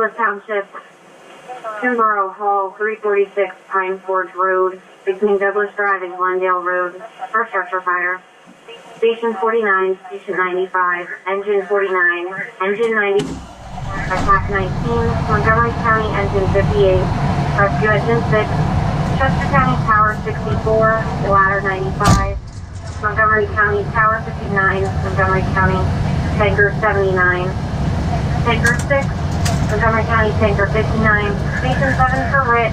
Douglass Township, Kimborough Hall, 346 Pine Forge Road, between Douglass Drive and Glendale Road, for structure fire. Station 49, Station 95, Engine 49, Engine 90, Attack 19, Montgomery County Engine 58, Rescue Engine 6, Chester County Tower 64, Ladder 95, Montgomery County Tower 59, Montgomery County Tanker 79, Tanker 6, Montgomery County Tanker 59, Station 7 for RIT,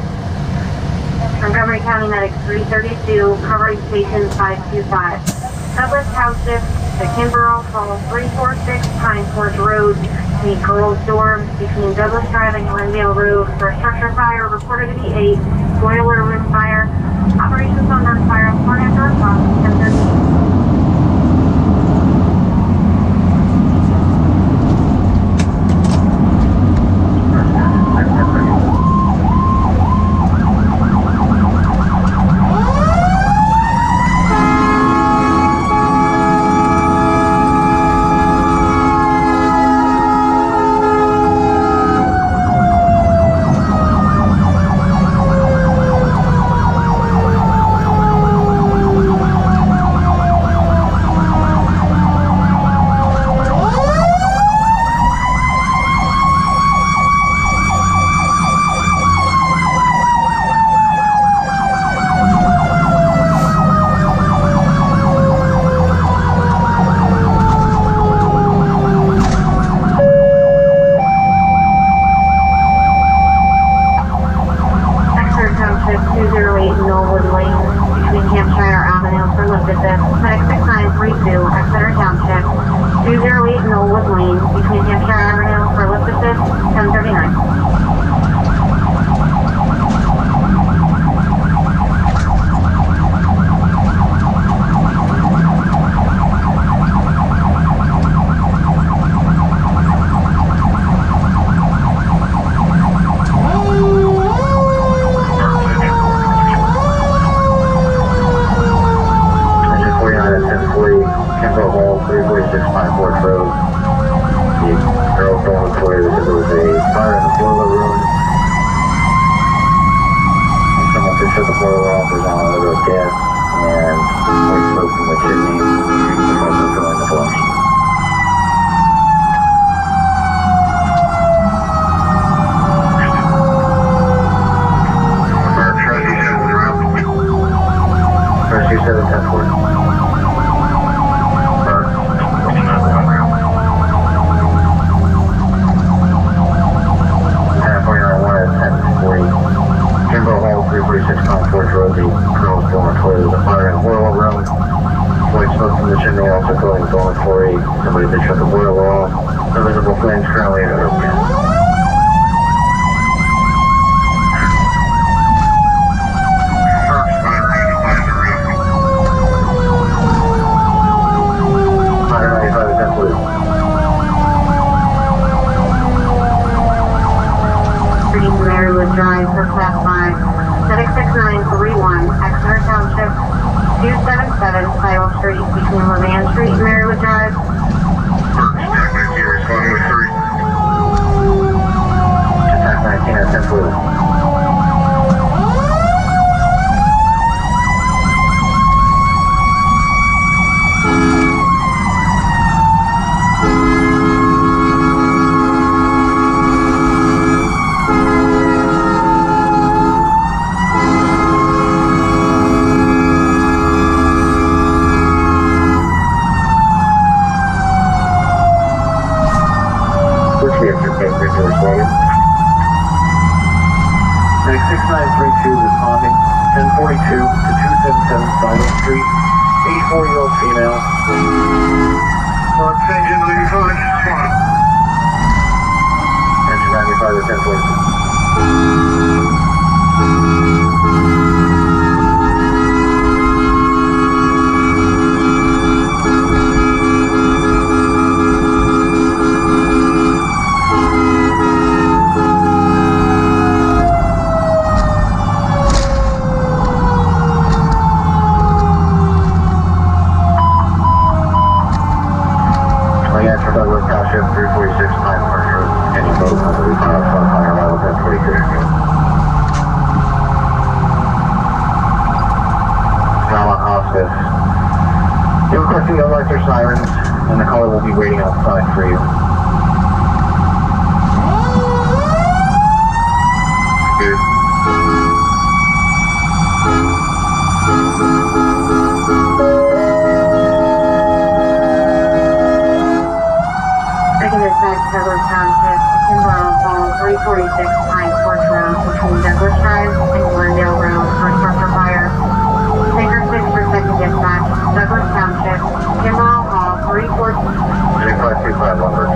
Montgomery County Medic 332, covering Station 525. Douglass Township, the Kimborough Hall, 346 Pine Forge Road, the Coral Storm, between Douglass Drive and Glendale Road, for structure fire, reported to be 8, boiler room fire, operations on that fire, report after o'clock, 10:30. Douglass Township, 346 Pine Forge Road. Any boat on the refile fire level 1042. Now on hospice. You're requesting no lights or sirens, and the caller will be waiting outside for you. Good. Second dispatch, Douglass Township, Kimball Hall, 346 Pine Porch Road, between Douglass Drive and Glendale Road, for structure fire. Taker 6 for second dispatch, Douglass Township, Kimball Hall, 346. 5251 Berks.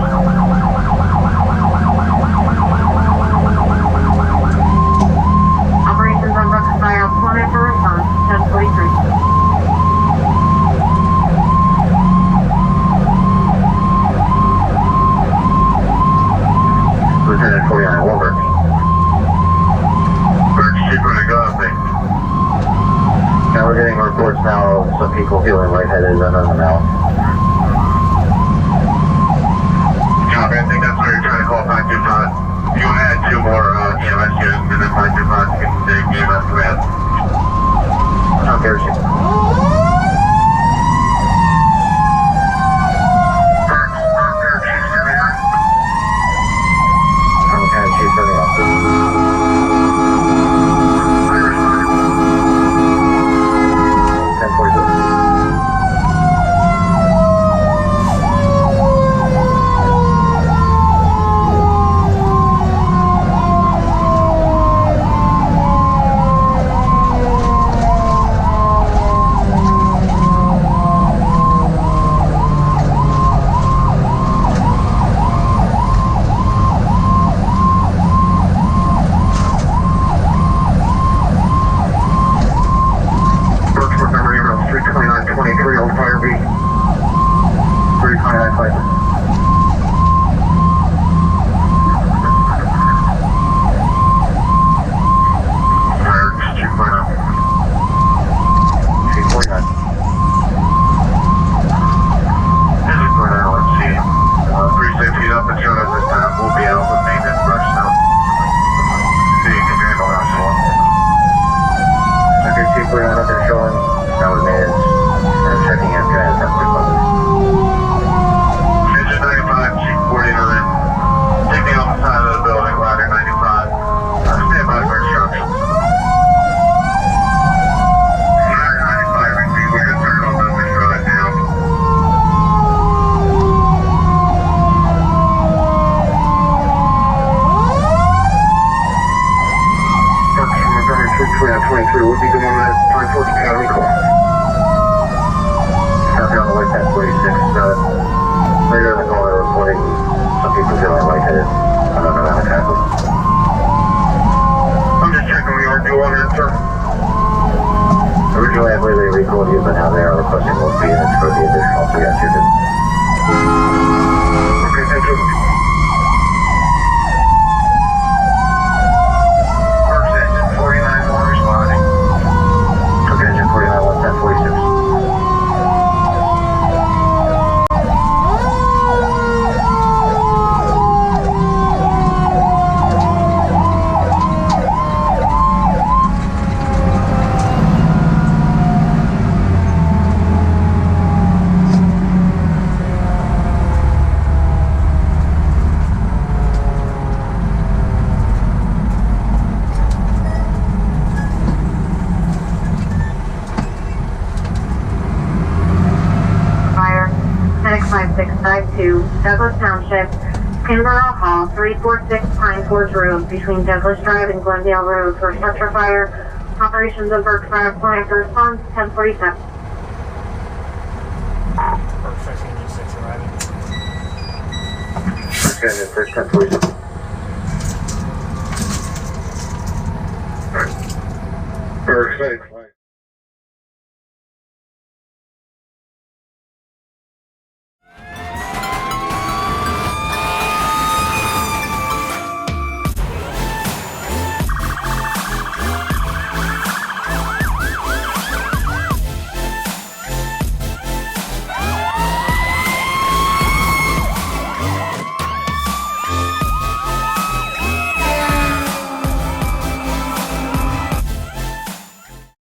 Operations on Berks Fire, monitor response, 1043. Lieutenant 49 Berks. Berks, keep running, go up, mate. Now we're getting reports now of some people feeling lightheaded and under the mouth. Copy, I think that's where you're trying to call 525. If you want to add 2 more EMS units, and then 525 you can take EMS command. Okay, receive. Berks, Chief 79. Okay, Chief 79. Originally, I believe they recalled you, but now they are requesting more units for the additional, so yes, you did. Okay, thank you. Berks, engine 49-1 responding. Okay, engine 49-1, 1046. Douglass Township, Kimball Hall, 346 Pine Forge Road, between Douglass Drive and Glendale Road, for structure fire. Operations of Berks Fire Plant response, 1047. Berks 16 arriving. Okay, 1047.